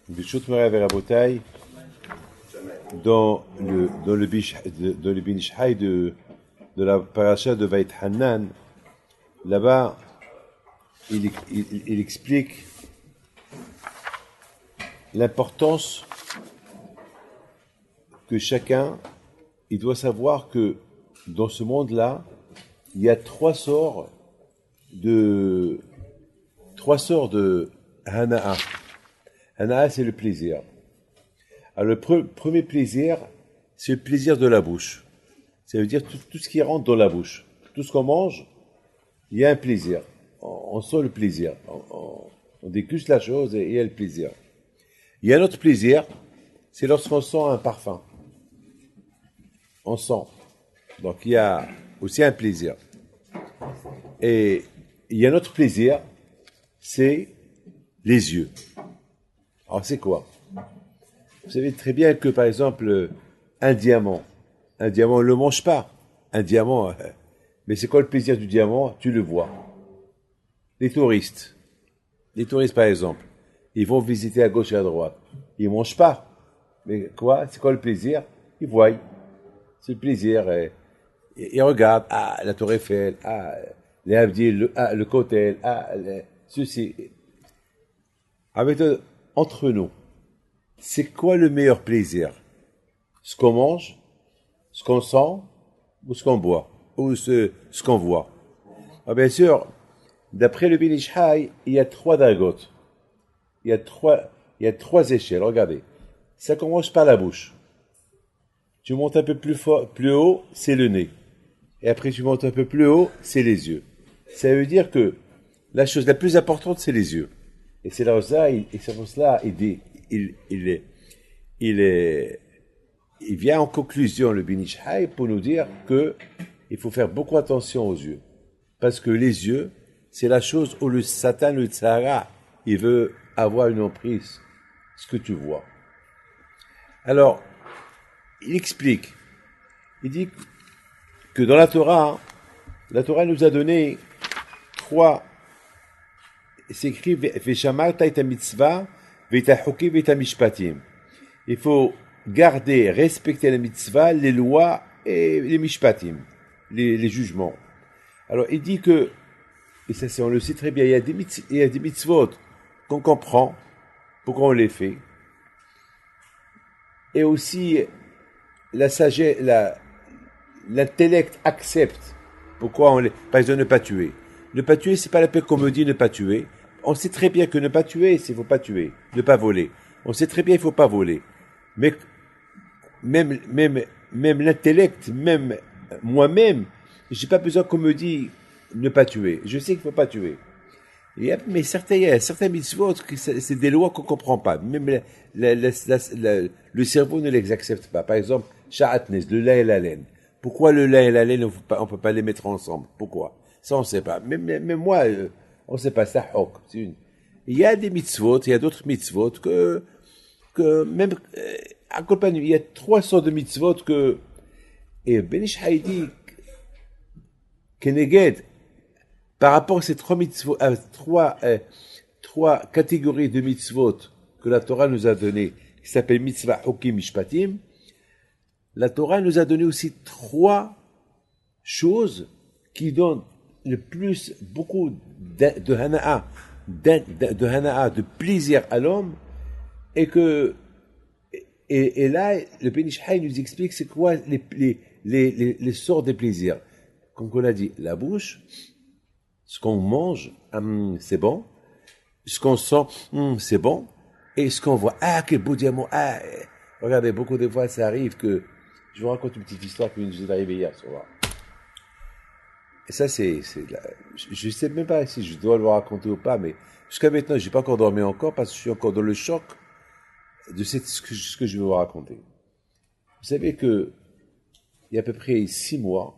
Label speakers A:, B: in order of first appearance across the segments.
A: Bishut Moray Verabotai, dans le Bin Ishai de la paracha de Vait Hanan, là-bas, il explique l'importance que chacun, il doit savoir que dans ce monde-là, il y a trois sorts de Hana'a. Hana'a, c'est le plaisir. Alors, le premier plaisir, c'est le plaisir de la bouche. Ça veut dire tout ce qui rentre dans la bouche. Tout ce qu'on mange, il y a un plaisir. On sent le plaisir. On déguste la chose et il y a le plaisir. Il y a un autre plaisir, c'est lorsqu'on sent un parfum. On sent. Donc, il y a aussi un plaisir. Et il y a un autre plaisir, c'est les yeux. Alors, c'est quoi? Vous savez très bien que, par exemple, un diamant, on ne le mange pas. Un diamant, mais c'est quoi le plaisir du diamant? Tu le vois. Les touristes, par exemple, ils vont visiter à gauche et à droite. Ils ne mangent pas. Mais quoi? C'est quoi le plaisir? Ils voient. C'est le plaisir. Ils regardent. Ah, la Tour Eiffel. Ah, les Abdil, le Kotel. Ah, ceci. Avec entre nous, c'est quoi le meilleur plaisir? Ce qu'on mange, ce qu'on sent, ou ce qu'on boit, ou ce qu'on voit. Ah, bien sûr, d'après le Bin Ishai, il y a trois dagotes. Il y a trois échelles. Regardez. Ça commence par la bouche. Tu montes un peu plus haut, c'est le nez. Et après, tu montes un peu plus haut, c'est les yeux. Ça veut dire que la chose la plus importante, c'est les yeux. Et c'est là où ça, il vient en conclusion, le Bin Ishai, pour nous dire que il faut faire beaucoup attention aux yeux. Parce que les yeux, c'est la chose où le Satan, le Tzara, il veut avoir une emprise. Ce que tu vois. Alors, il explique. Il dit que dans la Torah nous a donné trois. C'est écrit Veshamarta et mitzvah, vetachukim et mishpatim. Il faut garder, respecter la mitzvah, les lois et les mishpatim, les jugements. Alors il dit que, et ça on le sait très bien, il y a des mitzvot qu'on comprend, pourquoi on les fait, et aussi la sagesse, l'intellect accepte pourquoi on les. Par exemple, ne pas tuer. Ne pas tuer, c'est pas la peine qu'on me dit ne pas tuer. On sait très bien que ne pas tuer, c'est faut pas tuer, ne pas voler. On sait très bien il faut pas voler. Mais même l'intellect, même moi-même, j'ai pas besoin qu'on me dise ne pas tuer. Je sais qu'il faut pas tuer. Mais il y a certains mitzvot, c'est des lois qu'on comprend pas. Même le cerveau ne les accepte pas. Par exemple, sha'atnes, le lin et la laine. Pourquoi le lin et la laine, on peut pas les mettre ensemble? Pourquoi? Ça, on sait pas. Même moi, on sait pas. Ça, il y a des mitzvot, il y a d'autres mitzvot que même, à compagnie, il y a 300 de mitzvot et Ben Ishai dit, Keneged, par rapport à ces trois catégories de mitzvot que la Torah nous a données, qui s'appellent mitzvah, hukim, mishpatim, la Torah nous a donné aussi trois choses qui donnent le plus, beaucoup de hana'a, de plaisir à l'homme, et là, le Ben Ishai nous explique c'est quoi les sortes de plaisirs. Comme on a dit, la bouche, ce qu'on mange, c'est bon. Ce qu'on sent, c'est bon. Et ce qu'on voit, quel beau diamant. Regardez, beaucoup de fois, ça arrive que, je vous raconte une petite histoire qui nous est arrivée hier soir. Et ça, je sais même pas si je dois le raconter ou pas, mais jusqu'à maintenant, j'ai pas encore dormi encore parce que je suis encore dans le choc de ce que je vais vous raconter. Vous savez que, il y a à peu près 6 mois,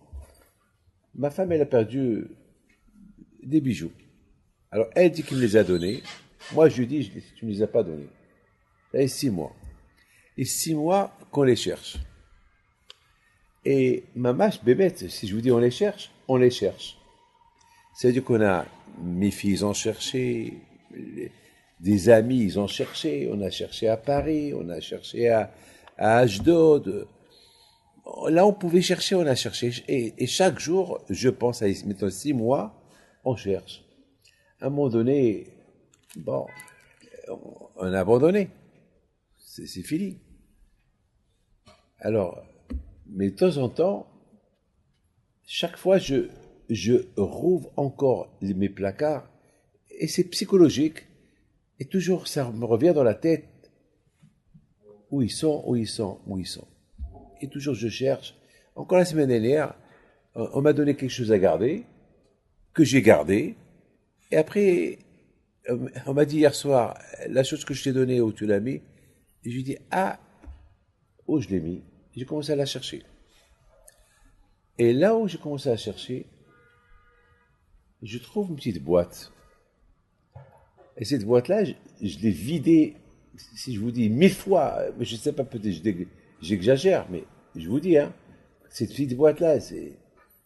A: ma femme, elle a perdu des bijoux. Alors, elle dit qu'il me les a donnés. Moi, je lui dis, tu ne les as pas donnés. Ça fait 6 mois. Et 6 mois qu'on les cherche. Et mamash, bébête, si je vous dis on les cherche, on les cherche. C'est-à-dire qu'on a, mes filles ont cherché, Des amis, ils ont cherché. On a cherché à Paris, on a cherché à Ashdod. Là, on pouvait chercher, on a cherché. Et chaque jour, je pense à mettons 6 mois, on cherche. À un moment donné, bon, on a abandonné. C'est fini. Alors, mais de temps en temps, chaque fois, je rouvre encore mes placards et c'est psychologique. Et toujours, ça me revient dans la tête. Où ils sont, où ils sont, où ils sont. Et toujours, je cherche. Encore la semaine dernière, on m'a donné quelque chose à garder, que j'ai gardé. Et après, on m'a dit hier soir, la chose que je t'ai donnée, où tu l'as mis. Et je lui ai dit, ah, où je l'ai mis. J'ai commencé à la chercher. Et là où j'ai commencé à chercher, je trouve une petite boîte. Et cette boîte-là, je l'ai vidée, si je vous dis 1000 fois, mais je ne sais pas, peut-être j'exagère, mais je vous dis, hein, cette petite boîte-là, c'est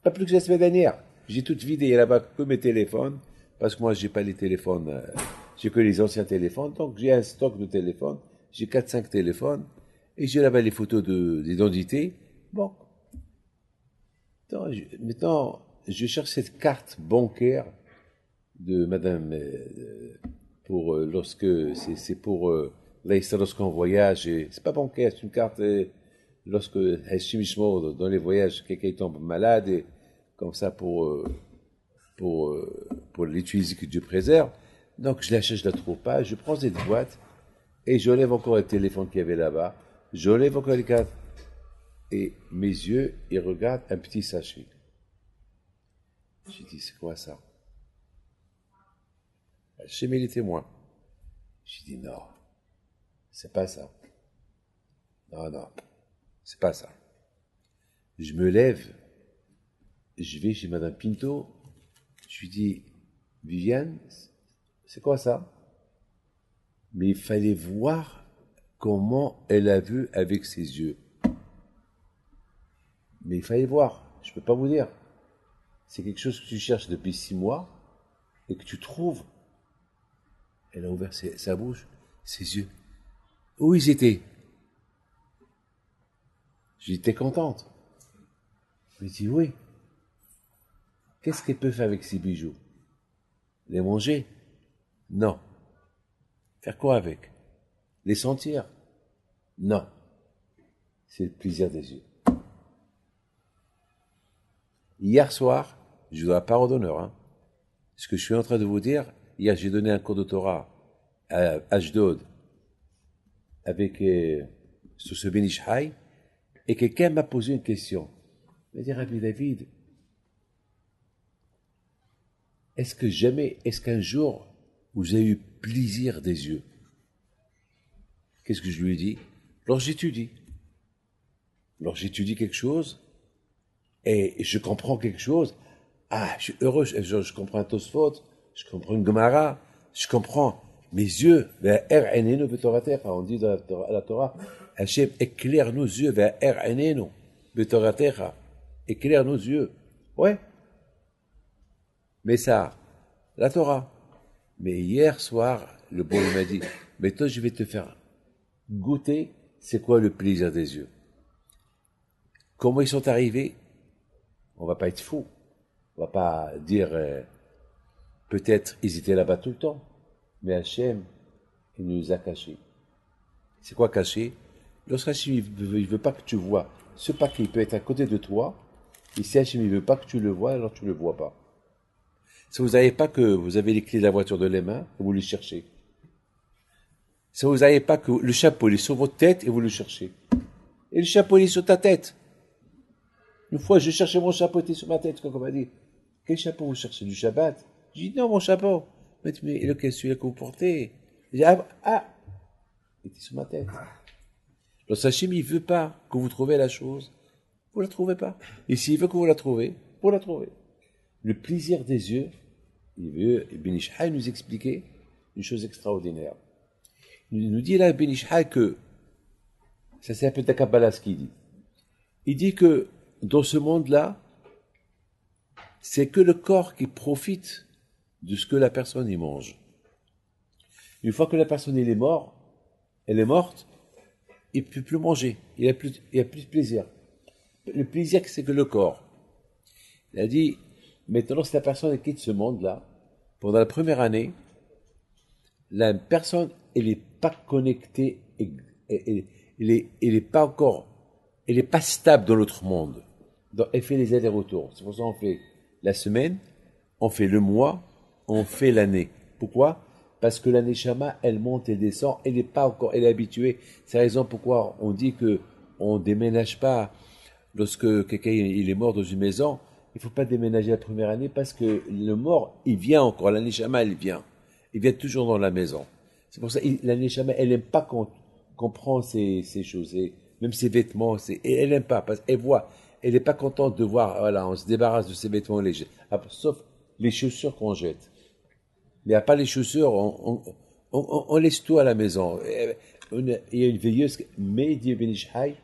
A: pas plus que la semaine dernière. J'ai tout vidé, il y a là-bas que mes téléphones, parce que moi, j'ai pas les téléphones, j'ai que les anciens téléphones, donc j'ai un stock de téléphones, j'ai 4-5 téléphones, et j'ai là-bas les photos d'identité. Bon. Maintenant, je cherche cette carte bancaire de madame, pour lorsque c'est pour là lorsqu'on voyage et c'est pas bancaire, c'est une carte lorsque dans les voyages quelqu'un tombe malade et comme ça pour l'utiliser que Dieu préserve. Donc je la cherche, je la trouve pas, je prends cette boîte et j'enlève encore le téléphone qu'il y avait là-bas, j'enlève encore les cartes et mes yeux ils regardent un petit sachet. J'ai dit c'est quoi ça? Chez mes les témoins. J'ai dit non, c'est pas ça. Non, non, c'est pas ça. Je me lève, je vais chez Madame Pinto, je lui dis, Viviane, c'est quoi ça? Mais il fallait voir comment elle a vu avec ses yeux. Mais il fallait voir, je peux pas vous dire. C'est quelque chose que tu cherches depuis 6 mois et que tu trouves. Elle a ouvert sa bouche, ses yeux. Où ils étaient? J'étais contente. Je lui dis oui. Qu'est-ce qu'elle peut faire avec ces bijoux? Les manger? Non. Faire quoi avec? Les sentir? Non. C'est le plaisir des yeux. Hier soir, je dois la parole d'honneur, hein. Ce que je suis en train de vous dire, hier j'ai donné un cours de Torah à Ashdod avec sur ce Ben Ish Chai, et quelqu'un m'a posé une question. Il m'a dit, Rabbi David, est-ce qu'un jour vous avez eu plaisir des yeux? Qu'est-ce que je lui ai dit? Lorsque j'étudie quelque chose et je comprends quelque chose, ah, je suis heureux, je comprends un Tosfot, je comprends une Gemara, je comprends. Mes yeux, on dit dans la Torah, Hachem, éclaire nos yeux, éclaire nos yeux. Ouais. Mais ça, la Torah. Mais hier soir, le bon m'a dit, mais toi, je vais te faire goûter, c'est quoi le plaisir des yeux. Comment ils sont arrivés? On va pas être fous. On va pas dire, peut-être ils étaient là-bas tout le temps. Mais Hachem, il nous a cachés. C'est quoi caché? Lorsqu'Hachem il veut pas que tu vois ce paquet, il peut être à côté de toi. Et si Hachem il veut pas que tu le vois, alors tu le vois pas. Si vous n'avez pas que vous avez les clés de la voiture de les mains, vous les cherchez. Si vous n'avez pas que le chapeau il est sur votre tête et vous le cherchez. Et le chapeau il est sur ta tête. Une fois, je cherchais mon chapeau, il était sur ma tête, comme on m'a dit. Quel chapeau vous cherchez? Du Shabbat? J'ai dit non, mon chapeau. Mais lequel, celui-là que vous portez? J'ai dit ah, il était sur ma tête. Le Hachem, il veut pas que vous trouviez la chose, vous la trouvez pas. Et s'il veut que vous la trouvez, vous la trouvez. Le plaisir des yeux, il veut, Ben Ish Chai nous expliquer une chose extraordinaire. Il nous dit là, Ben Ish Chai, que, ça c'est un peu de Kabbalah ce qu'il dit. Il dit que, dans ce monde-là, c'est que le corps qui profite de ce que la personne y mange. Une fois que la personne elle est morte, il ne peut plus manger. Il n'y a plus de plaisir. Le plaisir, c'est que le corps. Il a dit, maintenant, si la personne quitte ce monde-là, pendant la première année, la personne, elle n'est pas connectée, elle est pas encore, elle n'est pas stable dans l'autre monde. Donc, elle fait les allers-retours. C'est pour ça qu'on fait la semaine, on fait le mois, on fait l'année. Pourquoi? Parce que la neshama, elle monte et descend, elle n'est pas encore, elle est habituée. C'est la raison pourquoi on dit que on déménage pas lorsque quelqu'un il est mort dans une maison. Il faut pas déménager la première année parce que le mort, il vient encore. La neshama, elle vient. Il vient toujours dans la maison. C'est pour ça la neshama, elle n'aime pas qu'on prend ces choses, même ses vêtements. Elle n'aime pas parce qu'elle voit. Elle n'est pas contente de voir. Voilà, on se débarrasse de ses vêtements légers, sauf les chaussures qu'on jette. Il n'y a pas les chaussures, on laisse tout à la maison. Il y a une veilleuse, mais dit Ben Ish Chai,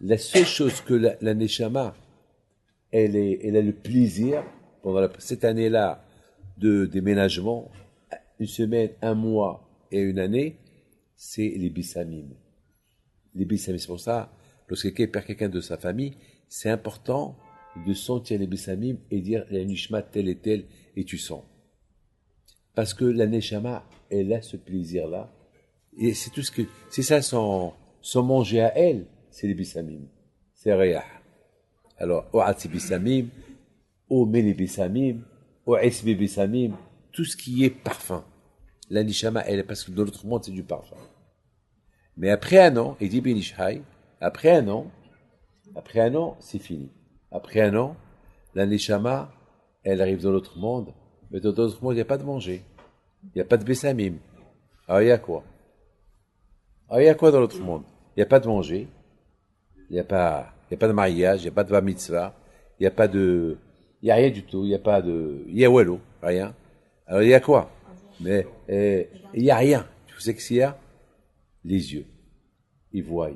A: la seule chose que la neshama, elle a le plaisir, pendant cette année-là de déménagement, une semaine, un mois et une année, c'est les bissamim. Les bissamim, c'est pour ça, lorsque quelqu'un perd quelqu'un de sa famille, c'est important de sentir les bissamim et dire la nishma telle et telle, et tu sens. Parce que la neshama, elle a ce plaisir-là. Et c'est tout c'est ça son manger à elle, c'est les bissamim. C'est riyah. Alors, o'ati bissamim, meli bissamim, isbi bissamim, tout ce qui est parfum. La neshama, elle est, parce que dans l'autre monde, c'est du parfum. Mais après un an, il dit Ben Ish Chai, après un an, c'est fini. Après un an, la neshama, elle arrive dans l'autre monde. Mais dans d'autres mondes, il n'y a pas de manger. Il n'y a pas de bessamim. Alors, il y a quoi? Alors, il y a quoi dans l'autre monde? Il n'y a pas de manger. Il n'y a pas de mariage. Il n'y a pas de bar mitzvah. Il n'y a rien du tout. Il n'y a pas de, il y a wallo. Rien. Alors, il y a quoi? Mais, il n'y a rien. Tu sais ce qu'il y a? Les yeux. Ils voient.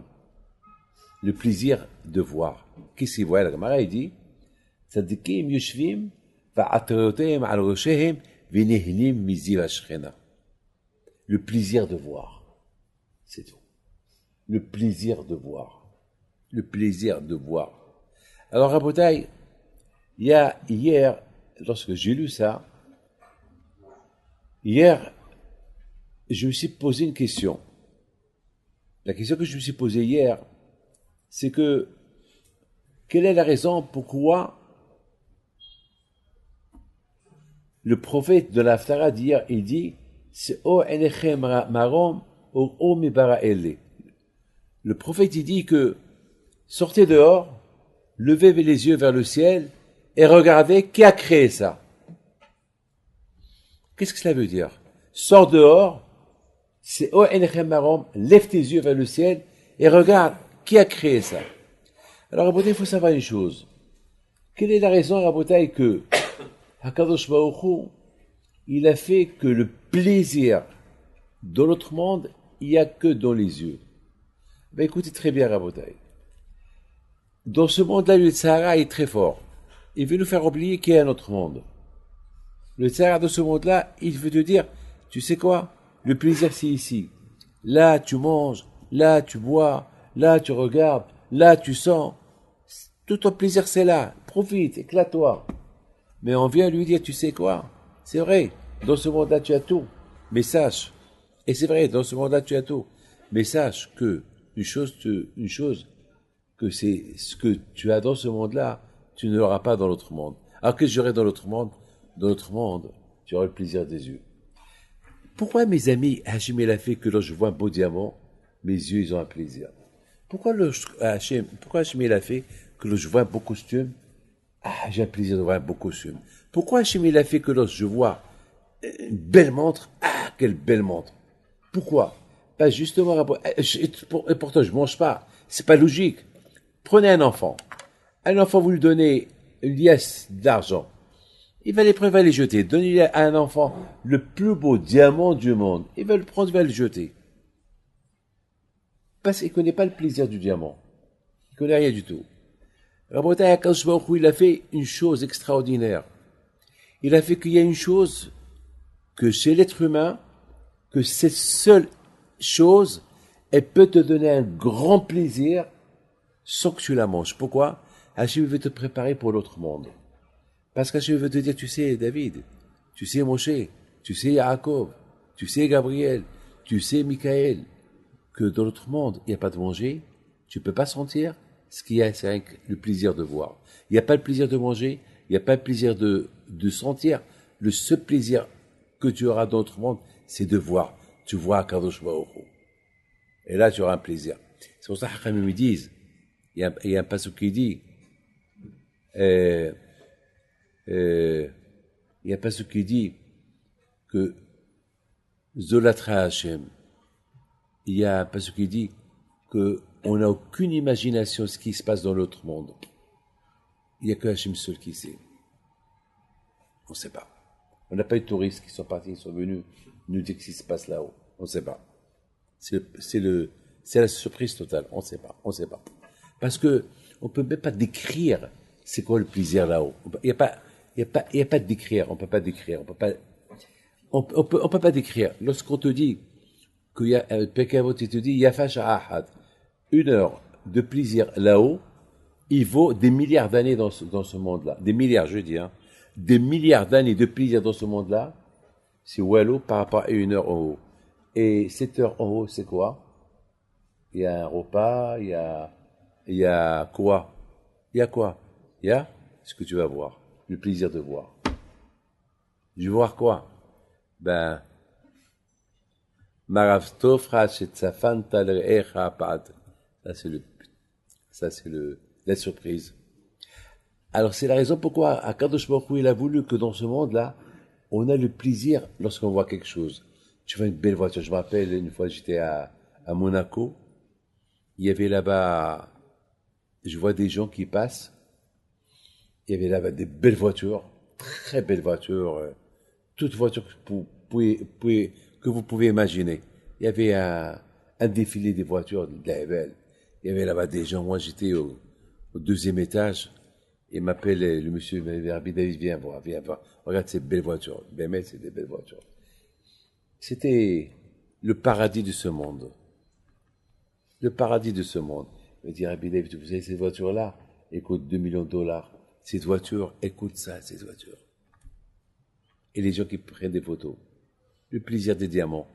A: Le plaisir de voir. Qu'est-ce qu'ils voient? La Gemara, il dit, Tzadikim yushvim, le plaisir de voir, c'est tout. Le plaisir de voir. Le plaisir de voir. Alors, Rabotai, il y a hier, lorsque j'ai lu ça, hier, je me suis posé une question. La question que je me suis posée hier, c'est que, quelle est la raison pourquoi le prophète de l'Haftara d'hier, il dit, c'est O Enechem Marom O Mibara Ele. Le prophète, il dit que sortez dehors, levez les yeux vers le ciel et regardez qui a créé ça. Qu'est-ce que cela veut dire? Sors dehors, c'est O Enechem Marom, lève tes yeux vers le ciel et regarde qui a créé ça. Alors, Rabotai, il faut savoir une chose. Quelle est la raison, Rabotai, que Hakadosh Baruch Hu, il a fait que le plaisir dans l'autre monde, il n'y a que dans les yeux. Ben écoutez très bien, Rabotai. Dans ce monde-là, le Tzahara est très fort. Il veut nous faire oublier qu'il y a un autre monde. Le Tzahara de ce monde-là, il veut te dire, tu sais quoi? Le plaisir, c'est ici. Là, tu manges. Là, tu bois. Là, tu regardes. Là, tu sens. Tout ton plaisir, c'est là. Profite, éclate-toi. Mais on vient lui dire, tu sais quoi? C'est vrai, dans ce monde-là, tu as tout. Mais sache, et c'est vrai, dans ce monde-là, tu as tout. Mais sache que une chose, que c'est ce que tu as dans ce monde-là, tu ne l'auras pas dans l'autre monde. Alors que j'aurai dans l'autre monde? Dans l'autre monde, tu auras le plaisir des yeux. Pourquoi, mes amis, Hachim il a fait que lorsque je vois un beau diamant, mes yeux, ils ont un plaisir? Pourquoi Hachim il a fait que lorsque je vois un beau costume, j'ai un plaisir de voir un beau costume? Pourquoi Hachim il a fait que lorsque je vois une belle montre, quelle belle montre? Pourquoi? Pas justement, et pourtant je mange pas. C'est pas logique. Prenez un enfant. Un enfant, vous lui donnez une liasse d'argent. Il va les jeter. Donnez à un enfant le plus beau diamant du monde. Il va le prendre, il va le jeter. Parce qu'il connaît pas le plaisir du diamant. Il connaît rien du tout. Rabotai HaKadosh Baruch Hu, il a fait une chose extraordinaire. Il a fait qu'il y a une chose que chez l'être humain, que cette seule chose, elle peut te donner un grand plaisir sans que tu la manges. Pourquoi? Hachem veut te préparer pour l'autre monde. Parce qu'Hachem veut te dire, tu sais David, tu sais Moshe, tu sais Yaakov, tu sais Gabriel, tu sais Michael, que dans l'autre monde, il n'y a pas de manger, tu peux pas sentir. Ce qu'il y a, c'est le plaisir de voir. Il n'y a pas le plaisir de manger, il n'y a pas le plaisir de sentir. Le seul plaisir que tu auras dans l'autre monde, c'est de voir. Tu vois Akadosh Baruch Hu. Et là, tu auras un plaisir. C'est pour ça que Hachamim me disent, il y a un passage qui dit, il y a un passage qui dit que Zolatra Hashem, il y a un passage qui dit que on n'a aucune imagination de ce qui se passe dans l'autre monde. Il n'y a que Hachem seul qui sait. On ne sait pas. On n'a pas eu de touristes qui sont partis, qui sont venus nous dire ce qui se passe là-haut. On ne sait pas. C'est la surprise totale. On ne sait pas. On ne sait pas. Parce que on peut même pas décrire c'est quoi le plaisir là-haut. Il y a pas de décrire. On peut pas décrire. On peut pas décrire. Lorsqu'on te dit qu'il y a un Pekavot, il te dit Yafa Sha'ahad, 1 heure de plaisir là-haut, il vaut des milliards d'années dans ce monde-là. Des milliards, je dis, hein. Des milliards d'années de plaisir dans ce monde-là, c'est Wallo par rapport à 1 heure en haut. Et 7 heures en haut, c'est quoi? Il y a un repas, il y a quoi? Il y a quoi? Il y a ce que tu vas voir. Le plaisir de voir. Je vais voir quoi? Ben, Marav Tofra Shetzafan Taler Echa Pad. Ça, c'est la surprise. Alors, c'est la raison pourquoi Akadosh Baruch Hu, il a voulu que dans ce monde-là, on a le plaisir lorsqu'on voit quelque chose. Tu vois une belle voiture. Je me rappelle, une fois, j'étais à Monaco. Il y avait là-bas, je vois des gens qui passent. Il y avait là-bas des belles voitures, très belles voitures, toutes voitures que vous pouvez imaginer. Il y avait un défilé des voitures de la belle. Il y avait là-bas des gens. Moi, j'étais au 2e étage. Il m'appelle le monsieur David, viens voir. Regarde ces belles voitures. Ben, c'est des belles voitures. C'était le paradis de ce monde. Le paradis de ce monde. Il me dit, Rabbi David, vous avez ces voitures-là? Elles coûtent 2 millions de dollars. Cette voiture, écoute ça, cette voiture. Et les gens qui prennent des photos. Le plaisir des diamants.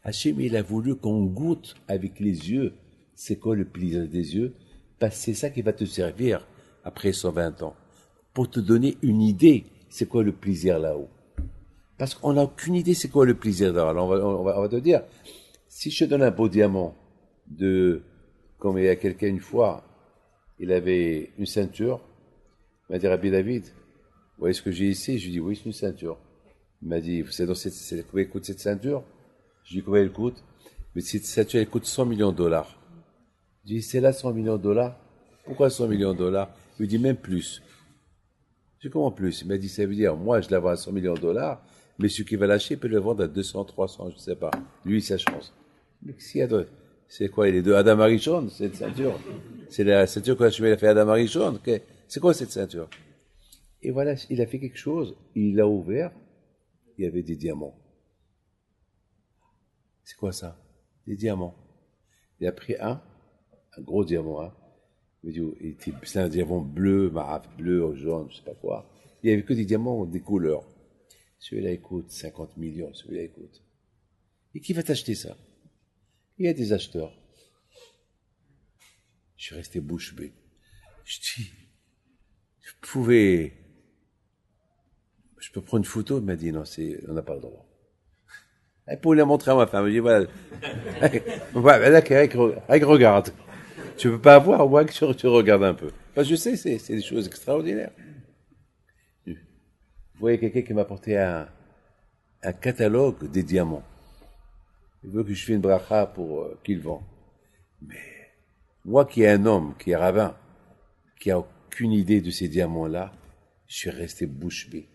A: Hachem, il a voulu qu'on goûte avec les yeux. C'est quoi le plaisir des yeux? Parce que c'est ça qui va te servir après 120 ans. Pour te donner une idée, c'est quoi le plaisir là-haut. Parce qu'on n'a aucune idée c'est quoi le plaisir là-haut. Alors on va te dire, si je te donne un beau diamant comme il y a quelqu'un une fois, il avait une ceinture, il m'a dit, Rabbi David, vous voyez ce que j'ai ici? Je lui ai dit, oui, c'est une ceinture. Il m'a dit, vous savez combien coûte cette ceinture? Je lui ai dit, combien elle coûte? Mais cette ceinture, elle coûte 100 millions de dollars. Je lui ai dit, c'est là 100 millions de dollars? Pourquoi 100 millions de dollars? Il me dit, même plus. Je dis, comment plus? Il m'a dit, ça veut dire, moi, je la vends à 100 millions de dollars, mais celui qui va l'acheter peut le vendre à 200, 300, je ne sais pas. Lui, sa chance. Mais s'il y a d'autres, c'est quoi, les deux Adam Arishon, cette ceinture? C'est la ceinture que Hachem a fait Adam Arishon. C'est quoi cette ceinture? Et voilà, il a fait quelque chose, il l'a ouvert, il y avait des diamants. C'est quoi ça? Des diamants. Il a pris un gros diamant, hein. C'est un diamant bleu, maraf, bleu, jaune, je sais pas quoi. Il n'y avait que des diamants des couleurs. Celui-là, il coûte 50 millions, celui-là, il coûte. Et qui va t'acheter ça? Il y a des acheteurs. Je suis resté bouche bée. Je dis, je peux prendre une photo? Il m'a dit, non, on n'a pas le droit. Et pour la montrer à ma femme, je dis, voilà. Avec regarde. Tu peux pas avoir, au moins que tu regardes un peu. Parce que je sais, c'est des choses extraordinaires. Vous voyez quelqu'un qui m'a apporté un catalogue des diamants. Il veut que je fasse une bracha pour qu'il vend. Mais moi qui est un homme, qui est rabbin, qui a aucune idée de ces diamants-là, je suis resté bouche bée.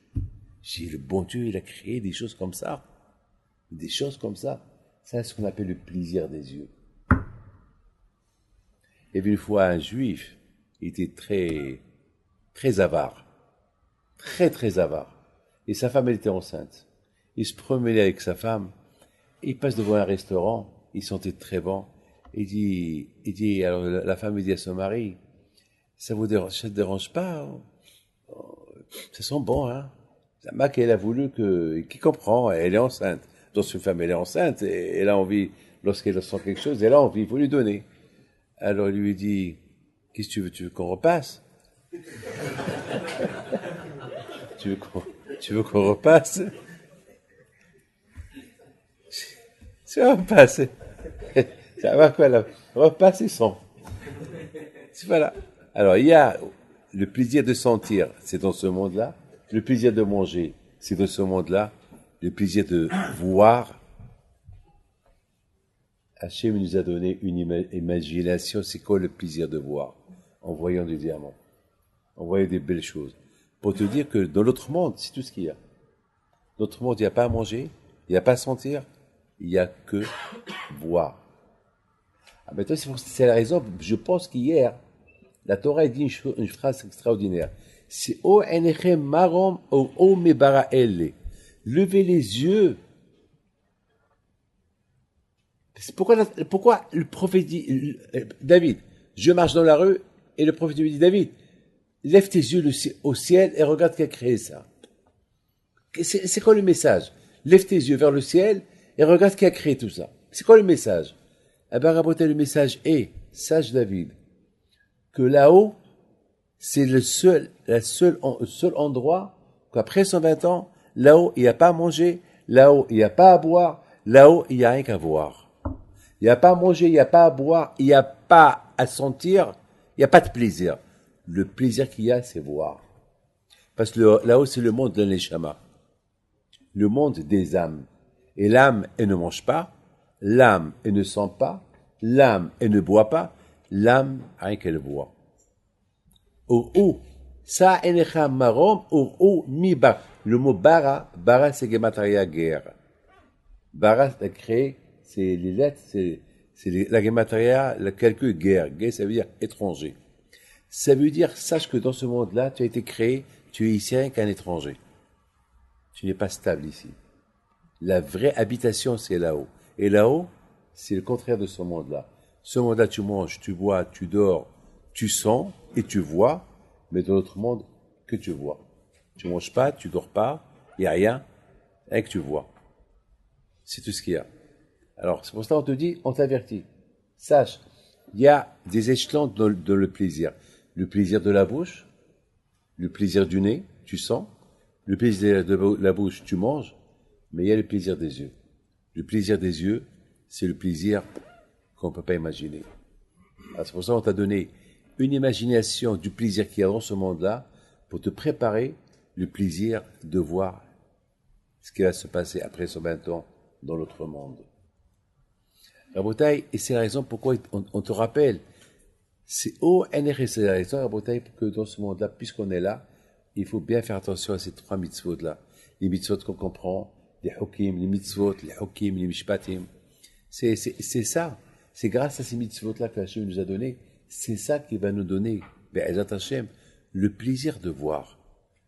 A: J'ai dit, le bon Dieu, il a créé des choses comme ça. Des choses comme ça. Ça, c'est ce qu'on appelle le plaisir des yeux. Il y avait une fois un juif, il était très, très avare. Très, très avare. Et sa femme, elle était enceinte. Il se promenait avec sa femme. Il passe devant un restaurant, il sentait très bon. Alors la femme lui dit à son mari, ça te dérange pas, hein? Ça sent bon, hein? La Mac, elle a voulu qui comprend, elle est enceinte. Donc une femme, elle est enceinte, et elle a envie, lorsqu'elle sent quelque chose, elle a envie, il faut lui donner. Alors il lui dit, qu'est-ce que tu veux qu'on repasse? Tu veux qu'on repasse? C'est un repasse. Ça va quoi là? Repasse et sent. Voilà. Alors il y a le plaisir de sentir, c'est dans ce monde-là. Le plaisir de manger, c'est dans ce monde-là. Le plaisir de voir. Hachem nous a donné une imagination. C'est quoi le plaisir de voir? En voyant du diamant, en voyant des belles choses. Pour te dire que dans l'autre monde, c'est tout ce qu'il y a. Dans l'autre monde, il n'y a pas à manger, il n'y a pas à sentir, il n'y a que voir. Ah ben toi, c'est la raison, je pense qu'hier, la Torah a dit une phrase extraordinaire. C'est O enechem marom o mebara elle. Levez les yeux. Pourquoi le prophète dit, David, je marche dans la rue, et le prophète lui dit, David, lève tes yeux au ciel et regarde qui a créé ça. C'est quoi le message? Lève tes yeux vers le ciel et regarde qui a créé tout ça. C'est quoi le message? Eh bien, rapportez le message est, sache David, que là-haut, c'est le seul endroit qu'après 120 ans, là-haut, il n'y a pas à manger, là-haut, il n'y a pas à boire, là-haut, il n'y a rien qu'à voir. Il n'y a pas à manger, il n'y a pas à boire, il n'y a pas à sentir, il n'y a pas de plaisir. Le plaisir qu'il y a, c'est voir. Parce que là-haut, c'est le monde de l'Neshama. Le monde des âmes. Et l'âme, elle ne mange pas, l'âme, elle ne sent pas, l'âme, elle ne boit pas, l'âme, rien qu'elle boit. Ça enecha marom, miba. Le mot bara, c'est Gemataria guerre. Bara, c'est créé, c'est les lettres, c'est la Gemataria, le calcul guerre. Guerre, ça veut dire étranger. Ça veut dire, sache que dans ce monde-là, tu as été créé, tu es ici rien qu'un étranger. Tu n'es pas stable ici. La vraie habitation, c'est là-haut. Et là-haut, c'est le contraire de ce monde-là. Ce monde-là, tu manges, tu bois, tu dors, tu sens et tu vois, mais dans l'autre monde, que tu vois. Tu manges pas, tu dors pas, il n'y a rien, et que tu vois. C'est tout ce qu'il y a. Alors, c'est pour ça qu'on te dit, on t'avertit. Sache, il y a des échelons dans le plaisir. Le plaisir de la bouche, le plaisir du nez, tu sens, le plaisir de la bouche, tu manges, mais il y a le plaisir des yeux. Le plaisir des yeux, c'est le plaisir qu'on ne peut pas imaginer. Alors, c'est pour ça qu'on t'a donné une imagination du plaisir qu'il y a dans ce monde-là pour te préparer le plaisir de voir ce qui va se passer après 120 ans dans l'autre monde. Rabotai, et c'est la raison pourquoi on te rappelle, c'est c'est la raison, Rabotai, que dans ce monde-là, puisqu'on est là, il faut bien faire attention à ces trois mitzvot-là. Les mitzvot qu'on comprend, les hukim, les mitzvot, les hukim, les mishpatim. C'est ça. C'est grâce à ces mitzvot-là que Hachem nous a donné. C'est ça qui va nous donner, Be'ezat Hachem, le plaisir de voir.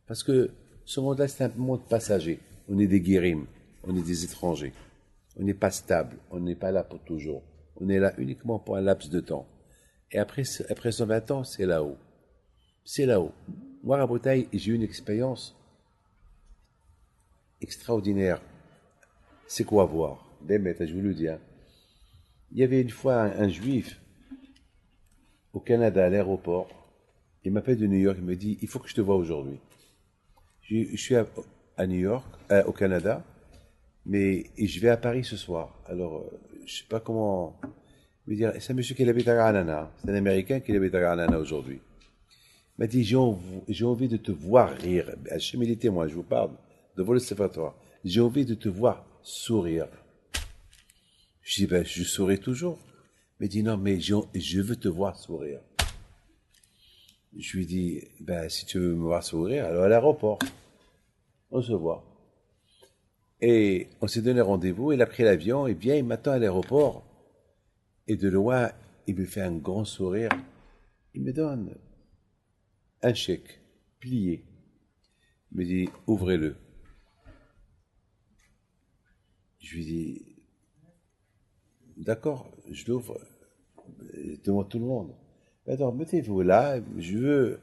A: Parce que ce monde-là, c'est un monde passager. On est des guérim, on est des étrangers. On n'est pas stable, on n'est pas là pour toujours. On est là uniquement pour un laps de temps. Et après 120 ans, c'est là-haut. C'est là-haut. Moi, à Bretagne, j'ai eu une expérience extraordinaire. C'est quoi voir? Je vous le dis. Hein. Il y avait une fois un juif au Canada, à l'aéroport. Il m'appelle de New York, il me dit, il faut que je te voie aujourd'hui. Je suis à New York, au Canada, mais je vais à Paris ce soir. Alors, je sais pas comment... Il me dit, c'est un monsieur qui habite à Granana. C'est un Américain qui habite à Granana aujourd'hui. Il m'a dit, j'ai envie de te voir rire. Hachem, il est témoin, je vous parle, devant le sépatoire. J'ai envie de te voir sourire. Je dis, je souris toujours. Il me dit, non, mais je veux te voir sourire. Je lui dis, si tu veux me voir sourire, alors à l'aéroport. On se voit. Et on s'est donné rendez-vous, il a pris l'avion, et bien, il m'attend à l'aéroport. Et de loin, il me fait un grand sourire. Il me donne un chèque plié. Il me dit, ouvrez-le. Je lui dis, d'accord, je l'ouvre devant tout le monde. Alors, mettez-vous là, mais je veux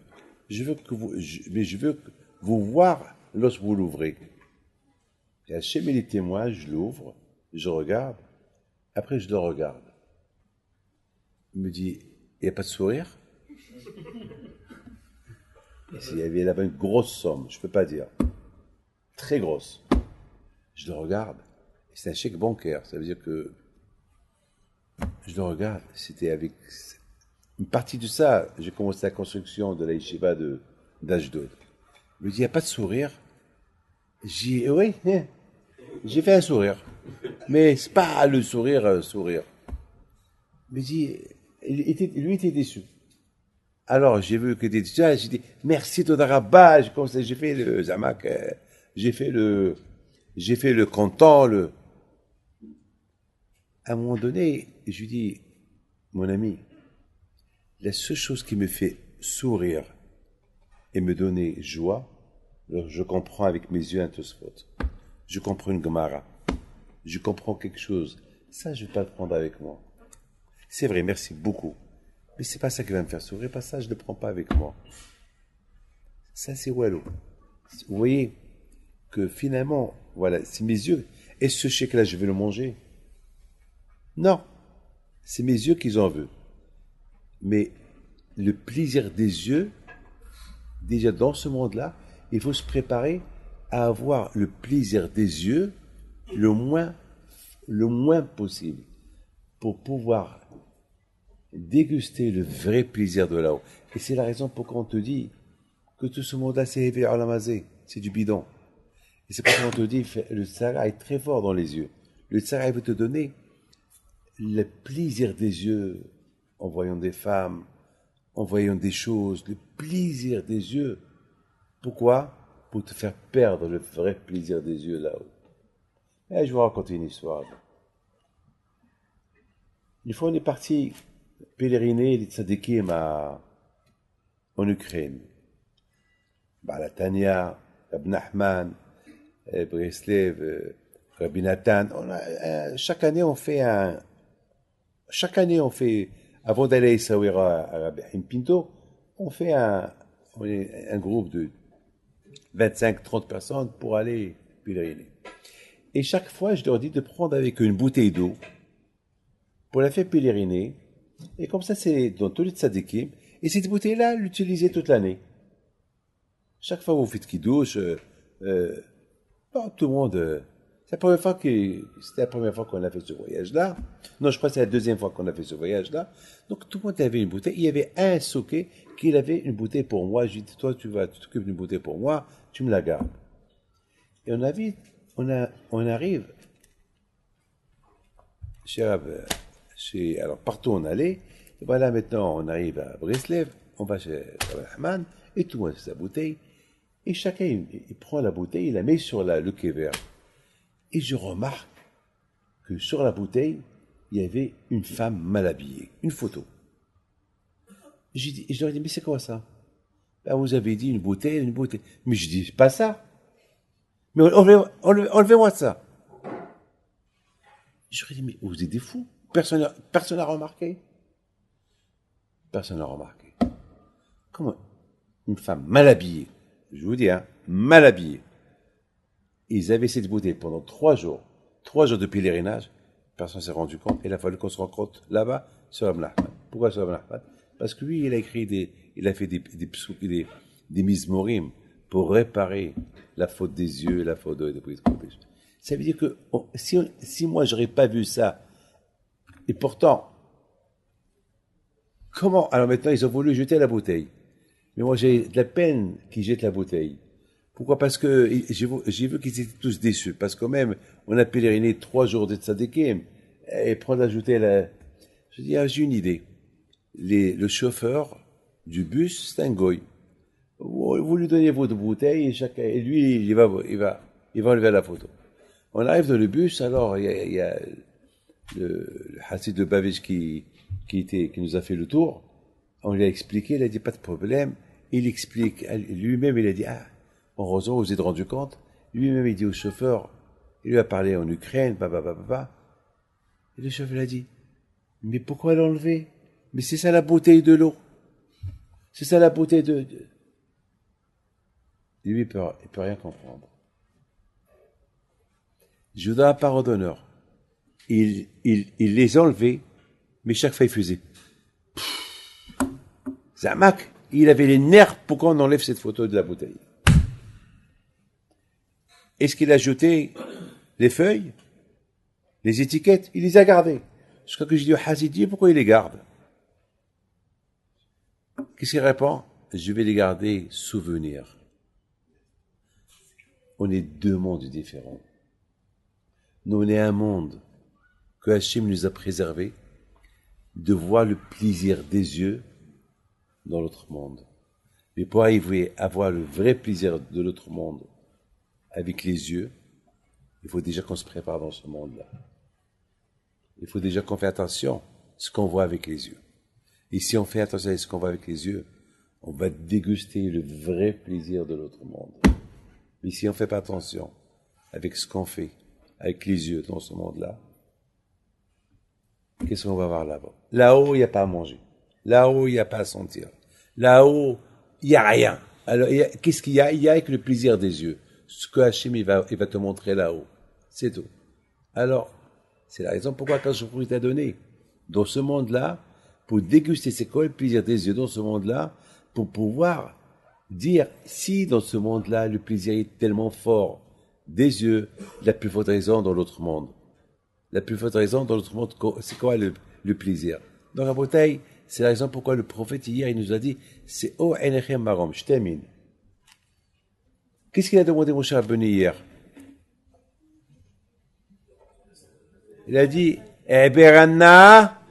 A: vous voir lorsque vous l'ouvrez. Et chez mes témoins, je l'ouvre, je regarde, après je le regarde. Il me dit, il n'y a pas de sourire? Il y avait là-bas une grosse somme, je ne peux pas dire. Très grosse. Je le regarde, c'est un chèque bancaire, ça veut dire que je le regarde, c'était avec une partie de ça, j'ai commencé la construction de la yeshiva d'Ashdod. Il me dit, il n'y a pas de sourire. J'ai dit, oui, j'ai fait un sourire. Mais c'est pas le sourire. Il me dit, lui était déçu. Alors, j'ai vu que était déçu, j'ai dit, merci Todarabah, j'ai fait le zamak, j'ai fait le content, À un moment donné, je lui dis, mon ami, la seule chose qui me fait sourire et me donner joie, alors je comprends avec mes yeux un Tosfot. Je comprends une Gemara. Je comprends quelque chose. Ça, je ne vais pas le prendre avec moi. C'est vrai, merci beaucoup. Mais c'est pas ça qui va me faire sourire. Pas ça, je ne le prends pas avec moi. Ça, c'est Wallo. Vous voyez que finalement, voilà, c'est mes yeux. Et ce chèque-là, je vais le manger? Non. C'est mes yeux qui en veulent. Mais le plaisir des yeux, déjà dans ce monde-là, il faut se préparer à avoir le plaisir des yeux le moins possible pour pouvoir déguster le vrai plaisir de là-haut. Et c'est la raison pour laquelle on te dit que tout ce monde-là, c'est éveillé à la mazé, c'est du bidon. Et c'est pourquoi on te dit le tzara est très fort dans les yeux. Le tzara veut te donner le plaisir des yeux en voyant des femmes, en voyant des choses, le plaisir des yeux. Pourquoi? Pour te faire perdre le vrai plaisir des yeux là-haut. Et je vous raconte une histoire. Une fois, on est parti pèleriner les tzadikim en Ukraine. Balatania, Rabbi Nachman, Breslev, Rabbi Nathan. Chaque année, avant d'aller à Essaouira, à Rabbi Pinto, on fait un groupe de 25-30 personnes pour aller pèleriner. Et chaque fois, je leur dis de prendre avec eux une bouteille d'eau pour la faire pèleriner. Et comme ça, c'est dans tous les tzadikim. Et cette bouteille-là, l'utiliser toute l'année. Chaque fois que vous faites kiddush, tout le monde... C'était la première fois qu'on a fait ce voyage-là. Non, je crois que c'est la deuxième fois qu'on a fait ce voyage-là. Donc tout le monde avait une bouteille. Il y avait un soquet qui avait une bouteille pour moi. J'ai dit, toi, tu t'occupes d'une bouteille pour moi, tu me la gardes. Et on arrive alors partout on allait. Et voilà, maintenant on arrive à Breslev, on va chez Rahman, et tout le monde a sa bouteille. Et chacun, il prend la bouteille, il la met sur le kever. Et je remarque que sur la bouteille, il y avait une femme mal habillée, une photo. Je leur ai dit, mais c'est quoi ça? Ben, vous avez dit une bouteille. Mais je dis, pas ça. Mais enlevez-moi ça. Je leur ai dit, mais vous êtes des fous. Personne n'a remarqué. Personne n'a remarqué. Comment une femme mal habillée, je vous dis, mal habillée. Ils avaient cette bouteille pendant 3 jours. 3 jours de pèlerinage. Personne ne s'est rendu compte. Il a fallu qu'on se rencontre là-bas sur Rabbi Nachman. Pourquoi sur Rabbi Nachman? Parce que lui, il a fait des mizmorim pour réparer la faute des yeux, la faute de prise. Ça veut dire que si moi j'aurais pas vu ça, et pourtant, comment? Alors maintenant, ils ont voulu jeter la bouteille. Mais moi, j'ai de la peine qu'ils jettent la bouteille. Pourquoi? Parce que j'ai vu qu'ils étaient tous déçus. Parce que même, on a pèleriné 3 jours de tzadikim, et prendre ajouter je dis, j'ai une idée. Le chauffeur du bus, c'est un goy. Vous lui donnez votre bouteille, et lui, il va enlever la photo. On arrive dans le bus, alors il y a le Hassid de Bavish qui nous a fait le tour. On lui a expliqué, il a dit pas de problème. Il explique, lui-même il a dit, heureusement vous vous êtes rendu compte. Lui-même il dit au chauffeur, il lui a parlé en Ukraine, Et le chauffeur a dit, Mais pourquoi l'enlever? Mais c'est ça la beauté de l'eau. C'est ça la beauté de... Lui, il peut rien comprendre. Je vous donne un parole d'honneur. Il les enlevait, mais chaque fois il faisait. Zamak, il avait les nerfs pour qu'on enlève cette photo de la bouteille. Est-ce qu'il a jeté les feuilles, les étiquettes? Il les a gardées. Je crois que j'ai dit au Hazidi, pourquoi il les garde? Qu'est-ce qu'il répond? Je vais les garder souvenir. On est deux mondes différents. Nous, on est un monde que Hachem nous a préservé de voir le plaisir des yeux dans l'autre monde. Mais pour arriver à voir le vrai plaisir de l'autre monde avec les yeux, il faut déjà qu'on se prépare dans ce monde-là. Il faut déjà qu'on fasse attention à ce qu'on voit avec les yeux. Et si on fait attention à ce qu'on voit avec les yeux, on va déguster le vrai plaisir de l'autre monde. Mais si on ne fait pas attention avec ce qu'on fait avec les yeux dans ce monde-là, qu'est-ce qu'on va voir là-bas? Là-haut, il n'y a pas à manger. Là-haut, il n'y a pas à sentir. Là-haut, il n'y a rien. Alors, qu'est-ce qu'il y a? Il y a avec le plaisir des yeux. Ce que Hachem, il va te montrer là-haut. C'est tout. Alors, c'est la raison pourquoi quand je t'a donné dans ce monde-là, pour déguster c'est quoi le plaisir des yeux dans ce monde-là, pour pouvoir dire si dans ce monde-là, le plaisir est tellement fort des yeux, la plus forte raison dans l'autre monde. La plus forte raison dans l'autre monde, c'est quoi le plaisir? Dans la bouteille, c'est la raison pourquoi le prophète hier, il nous a dit, c'est O Enechem Marom, je termine. Qu'est-ce qu'il a demandé mon cher Abeni hier? Il a dit, Eberanna,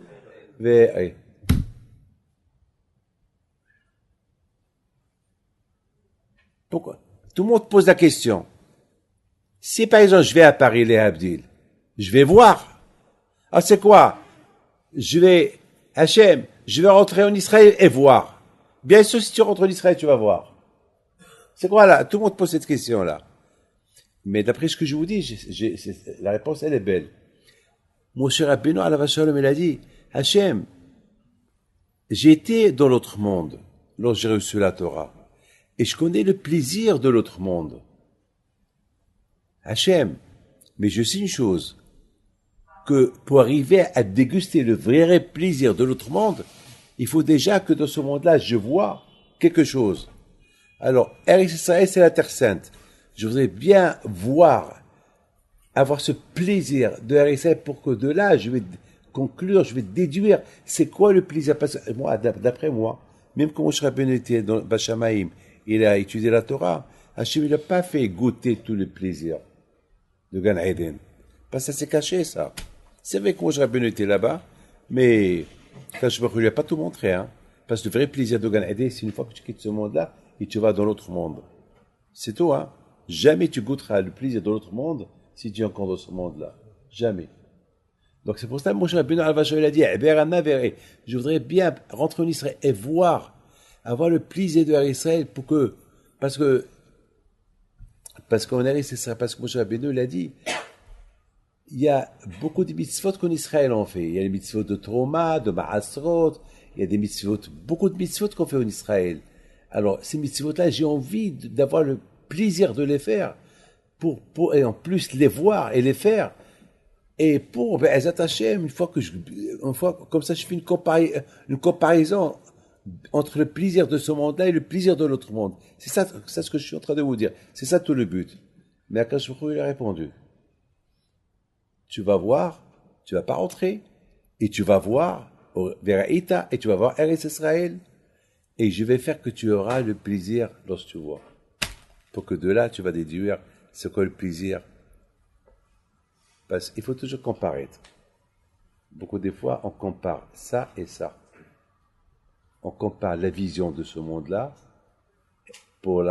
A: pourquoi? Tout le monde pose la question. Si par exemple je vais à Paris, les Abdil, je vais voir. Ah, c'est quoi? Je vais, Hachem, je vais rentrer en Israël et voir. Bien sûr, si tu rentres en Israël, tu vas voir. C'est quoi là? Tout le monde pose cette question-là. Mais d'après ce que je vous dis, la réponse, elle est belle. Moshe Rabbeinu, alav shalom, il a dit, Hachem, j'ai été dans l'autre monde, lorsque j'ai reçu la Torah, et je connais le plaisir de l'autre monde. Hachem, mais je sais une chose, que pour arriver à déguster le vrai plaisir de l'autre monde, il faut déjà que dans ce monde-là, je vois quelque chose. Alors, Eretz Israël, c'est la Terre Sainte. Je voudrais bien voir, avoir ce plaisir de Eretz Israël pour que de là, je vais conclure, je vais déduire, c'est quoi le plaisir. Parce que moi, d'après moi, même quand Moshe Rabbeinu était dans Bashamaïm, il a étudié la Torah, Hachem, il n'a pas fait goûter tous les plaisirs de Gan Eden. Parce que ça s'est caché, ça. C'est vrai que Moshe Rabbeinu était là-bas, mais quand je ne lui ai pas tout montré, hein. Parce que le vrai plaisir de Gan Eden, c'est une fois que tu quittes ce monde-là, et tu vas dans l'autre monde. C'est tout, hein. Jamais tu goûteras le plaisir de l'autre monde si tu es encore dans ce monde-là. Jamais. Donc c'est pour ça que Moshe Rabbeinu il a dit, je voudrais bien rentrer en Israël et voir, avoir le plaisir de Israël pour que, parce qu'en Israël, parce que Moshe Rabbeinu l'a dit, il y a beaucoup de mitzvot qu'en Israël on fait. Il y a les mitzvot de Troma, de Ma'asrot, il y a des mitzvot, beaucoup de mitzvot qu'on fait en Israël. Alors, ces mitzvot-là, j'ai envie d'avoir le plaisir de les faire, et en plus les voir et les faire. Et pour, Ezat Hashem, une fois, comme ça, je fais une comparaison entre le plaisir de ce monde-là et le plaisir de l'autre monde. C'est ça ce que je suis en train de vous dire. C'est ça tout le but. Mais Akash Baruch Hu, il a répondu. Tu vas voir, tu vas pas rentrer, et tu vas voir vers Ita, et tu vas voir Eretz Israël, et je vais faire que tu auras le plaisir lorsque tu vois. Pour que de là, tu vas déduire ce qu'est le plaisir. Parce qu'il faut toujours comparer. Beaucoup des fois, on compare ça et ça. On compare la vision de ce monde-là pour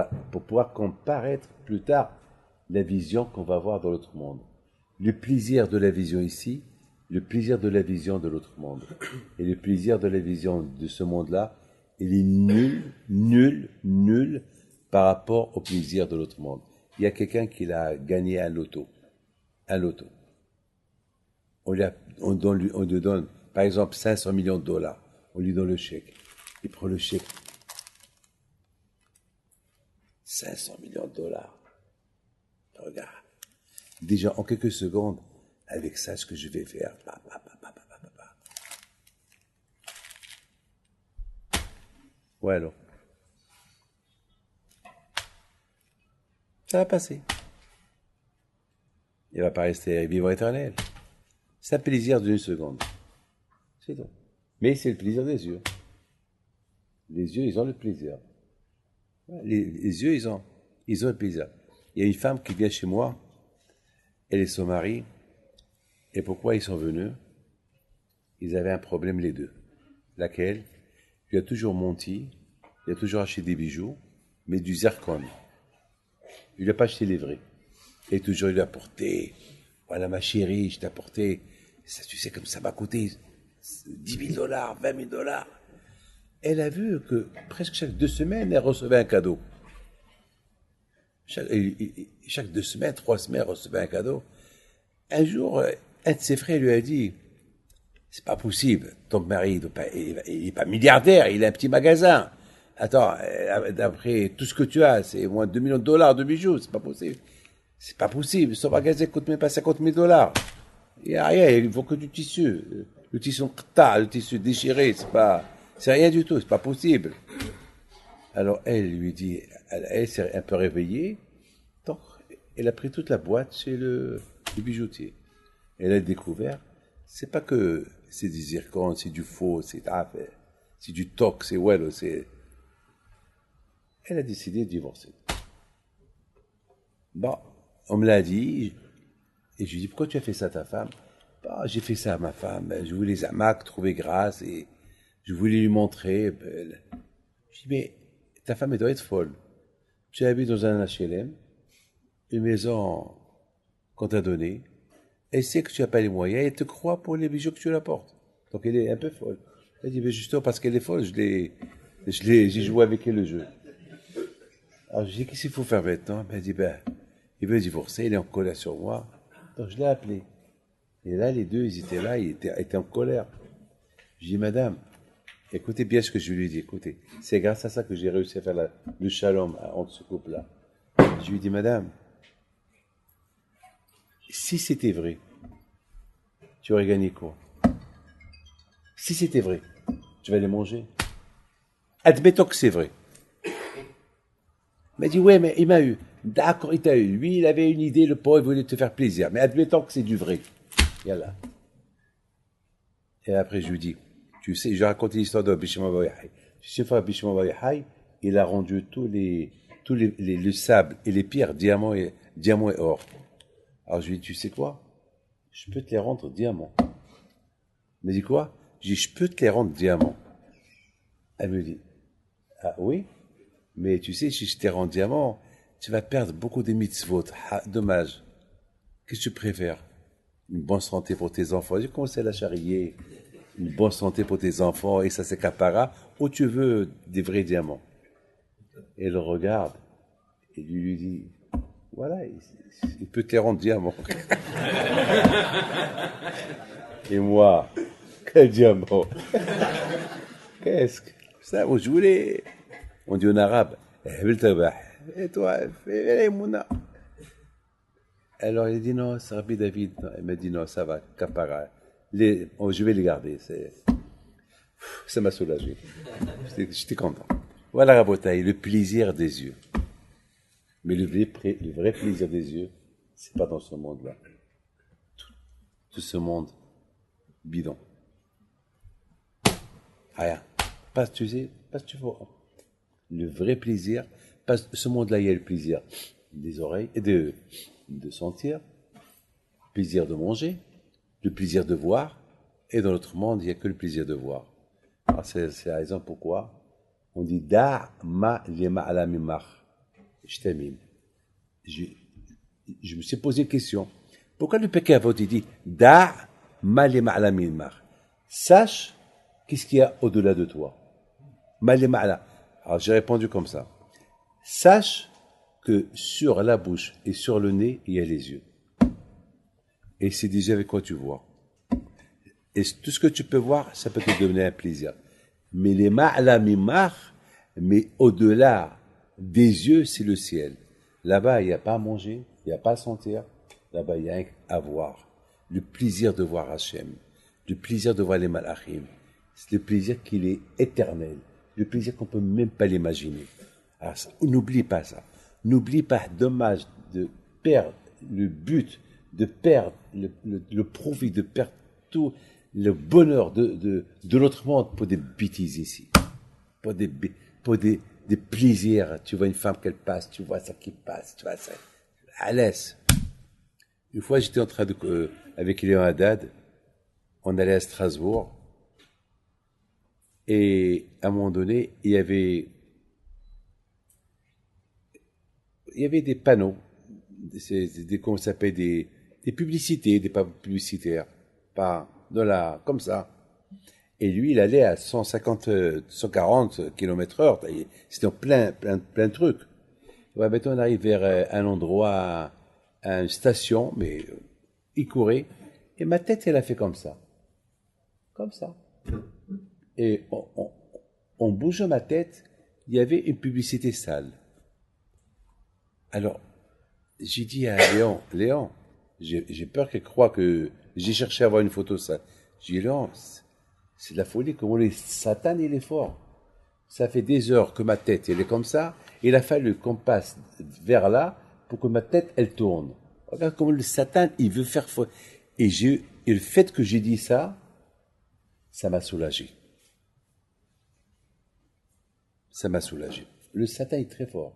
A: pouvoir comparaître plus tard la vision qu'on va avoir dans l'autre monde. Le plaisir de la vision ici, le plaisir de la vision de l'autre monde. Et le plaisir de la vision de ce monde-là, il est nul par rapport au plaisir de l'autre monde. Il y a quelqu'un qui l'a gagné un loto. On lui donne par exemple, 500 millions de dollars. On lui donne le chèque. Il prend le chèque. 500 millions de dollars. Regarde. Déjà, en quelques secondes, avec ça, ce que je vais faire. Ouais, alors. Ça va passer. Il va pas rester vivre éternel. C'est un plaisir d'une seconde. C'est tout. Mais c'est le plaisir des yeux. Les yeux, ils ont le plaisir. Les yeux, ils ont le plaisir. Il y a une femme qui vient chez moi, elle et son mari, et pourquoi ils sont venus? Ils avaient un problème les deux. Laquelle? Il a toujours menti, il a toujours acheté des bijoux, mais du zircon. Il n'a pas acheté les vrais. Et toujours il lui a apporté, voilà ma chérie, je t'ai apporté, ça, tu sais comme ça m'a coûté 10 000 dollars, 20 000 dollars. Elle a vu que presque chaque 2 semaines, elle recevait un cadeau. Chaque 2 semaines, 3 semaines, elle recevait un cadeau. Un jour, un de ses frères lui a dit, c'est pas possible, ton mari, il est pas milliardaire, il a un petit magasin. Attends, d'après tout ce que tu as, c'est moins de 2 millions de dollars de bijoux, c'est pas possible. C'est pas possible, son magasin coûte même pas 50 000 dollars. Il n'y a rien, il faut que du tissu. Le tissu le tissu déchiré, c'est rien du tout, c'est pas possible. Alors elle lui dit, elle s'est un peu réveillée, donc elle a pris toute la boîte chez le bijoutier. Elle a découvert, c'est pas que c'est du zircon, c'est du faux, c'est du toc, c'est well, c'est... Elle a décidé de divorcer. Bon, on me l'a dit, et je lui ai dit, pourquoi tu as fait ça à ta femme? Bah, j'ai fait ça à ma femme, je voulais les hamacs, trouver grâce, et je voulais lui montrer. Je lui ai dit, mais ta femme, elle doit être folle. Tu habites dans un HLM, une maison qu'on t'a donnée, elle sait que tu n'as pas les moyens, elle te croit pour les bijoux que tu l'apportes. Donc elle est un peu folle. Elle dit, mais justement, parce qu'elle est folle, j'ai joué avec elle le jeu. Alors je dis, qu'est-ce qu'il faut faire maintenant? Elle dit, il veut divorcer, il est en colère sur moi. Donc je l'ai appelé. Et là, les deux, ils étaient là, ils étaient en colère. Je dis, madame, écoutez bien ce que je lui ai dit, écoutez, c'est grâce à ça que j'ai réussi à faire le shalom entre ce couple-là. Je lui ai dit, madame, si c'était vrai, tu aurais gagné quoi? Si c'était vrai, tu vas les manger. Admettons que c'est vrai. Il m'a dit, ouais, mais il m'a eu. D'accord, il t'a eu. Lui, il avait une idée, le pauvre, il voulait te faire plaisir. Mais admettons que c'est du vrai. Yallah. Et après, je lui dis, tu sais, je raconte l'histoire de Bishma Bayahai. Tu sais, Bishma Bayahai, il a rendu le sable et les pierres diamants et or. Alors, je lui dis, tu sais quoi? Je peux te les rendre diamants. Il m'a dit quoi? Je dis, je peux te les rendre diamants. Elle me dit, ah oui? Mais tu sais, si je te rends diamant, tu vas perdre beaucoup de mitzvot. Ah, dommage. Qu'est-ce que tu préfères? Une bonne santé pour tes enfants. J'ai commencé à la charrier. Une bonne santé pour tes enfants et ça c'est capara. Ou tu veux des vrais diamants? Et elle le regarde et lui dit, voilà, il peut te les rendre diamants. Et moi, quel diamant? Qu'est-ce que ça, vous jouez? On dit en arabe, et toi, fais mouna. Alors il dit non, c'est Rabbi David. Il m'a dit non, ça va, capara. Je vais les garder. Ça m'a soulagé. J'étais content. Voilà, Rabotaï, le plaisir des yeux. Mais le vrai plaisir des yeux, c'est pas dans ce monde-là. Tout ce monde bidon. Rien. Pas, tu sais, pas ce que tu vois. Le vrai plaisir, ce monde-là, il y a le plaisir des oreilles, et de sentir, le plaisir de manger, le plaisir de voir, et dans notre monde, il n'y a que le plaisir de voir. Alors c'est la raison pourquoi on dit da ma lema ala mimach. Je termine. Je me suis posé une question. Pourquoi le Pékin Avot il dit da ma lema ala mimach? Sache qu'est-ce qu'il y a au-delà de toi. Ma lema ala. Alors j'ai répondu comme ça. Sache que sur la bouche et sur le nez, il y a les yeux. Et c'est déjà avec quoi tu vois. Et tout ce que tu peux voir, ça peut te donner un plaisir. Mais les ma'la mimar, mais au-delà des yeux, c'est le ciel. Là-bas, il n'y a pas à manger, il n'y a pas à sentir. Là-bas, il y a à voir. Le plaisir de voir Hachem. Le plaisir de voir les malachim. C'est le plaisir qu'il est éternel. Le plaisir qu'on peut même pas l'imaginer. Alors, n'oublie pas ça. N'oublie pas, dommage de perdre le but, de perdre le profit, de perdre tout le bonheur de l'autre monde pour des bêtises ici. Pour des plaisirs. Tu vois une femme qu'elle passe, tu vois ça qui passe, tu vois ça. À l'aise. Une fois, j'étais en train de, avec Léon Haddad, on allait à Strasbourg, et à un moment donné, il y avait des panneaux, comment ça s'appelle, des publicités, des panneaux publicitaires, pas comme ça. Et lui, il allait à 140 km/h, c'était plein de trucs. Ouais, maintenant, on arrive vers un endroit, à une station, mais il courait, et ma tête, elle a fait comme ça. Comme ça. Et en bougeant ma tête, il y avait une publicité sale. Alors, j'ai dit à Léon, j'ai peur qu'elle croie que j'ai cherché à avoir une photo sale. J'ai dit, Léon, c'est de la folie, comment le Satan, il est fort. Ça fait des heures que ma tête, elle est comme ça, et il a fallu qu'on passe vers là pour que ma tête, elle tourne. Regarde comment le Satan, il veut faire faux. Et le fait que j'ai dit ça, ça m'a soulagé. Ça m'a soulagé. Le Satan est très fort.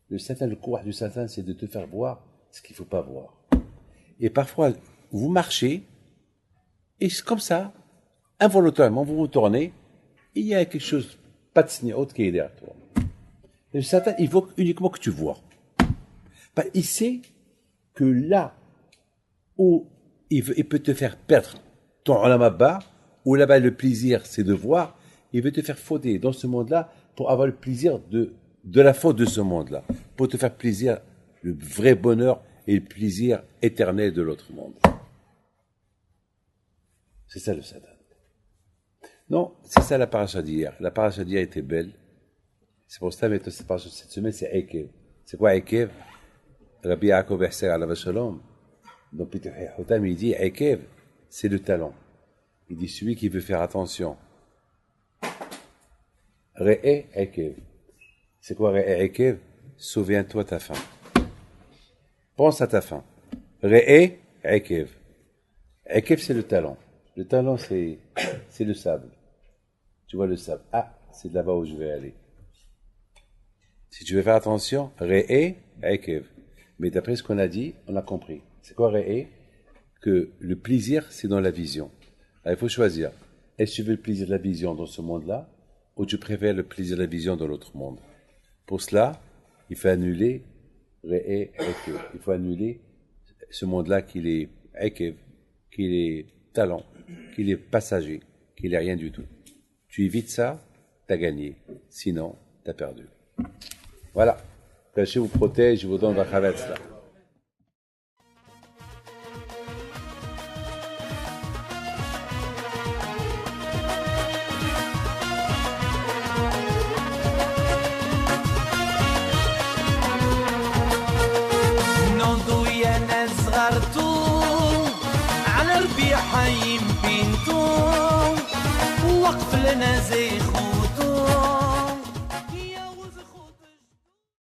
A: Le courage du Satan, c'est de te faire voir ce qu'il ne faut pas voir. Et parfois, vous marchez, et c'est comme ça, involontairement, vous vous tournez, et il y a quelque chose, pas de signe autre qui est derrière toi. Le Satan, il veut uniquement que tu vois. Il sait que là où il peut te faire perdre ton olam haba, où là-bas le plaisir c'est de voir, il veut te faire fauter dans ce monde-là pour avoir le plaisir de la faute de ce monde-là, pour te faire plaisir, le vrai bonheur et le plaisir éternel de l'autre monde. C'est ça le Satan. Non, c'est ça la paracha d'hier. La paracha d'hier était belle. C'est pour ça que cette semaine c'est Ekev. C'est quoi Ekev? Rabbi Yaakov Esser alav shalom. Donc Peter Hotam il dit Ekev, c'est le talent. Il dit celui qui veut faire attention. Re'e Ekev. C'est quoi Re'e Ekev? Souviens-toi ta fin. Pense à ta fin. Re'e Ekev. Ekev c'est le talent. Le talent c'est le sable. Tu vois le sable. Ah, c'est de là-bas où je vais aller. Si tu veux faire attention, Re'e Ekev. Mais d'après ce qu'on a dit, on a compris. C'est quoi Re'e? Que le plaisir, c'est dans la vision. Alors, il faut choisir. Est-ce que tu veux le plaisir de la vision dans ce monde-là, ou tu préfères le plaisir de la vision dans l'autre monde? Pour cela, il faut annuler Re'e Ekev. Il faut annuler ce monde-là qu'il est Ekev, qu'il est talent, qu'il est passager, qu'il est rien du tout. Tu évites ça, t'as gagné. Sinon, t'as perdu. Voilà. Que Dieu vous protège, je vous donne la chavetz là.
B: على ربيع حيم بنتو وقف لنا زي خو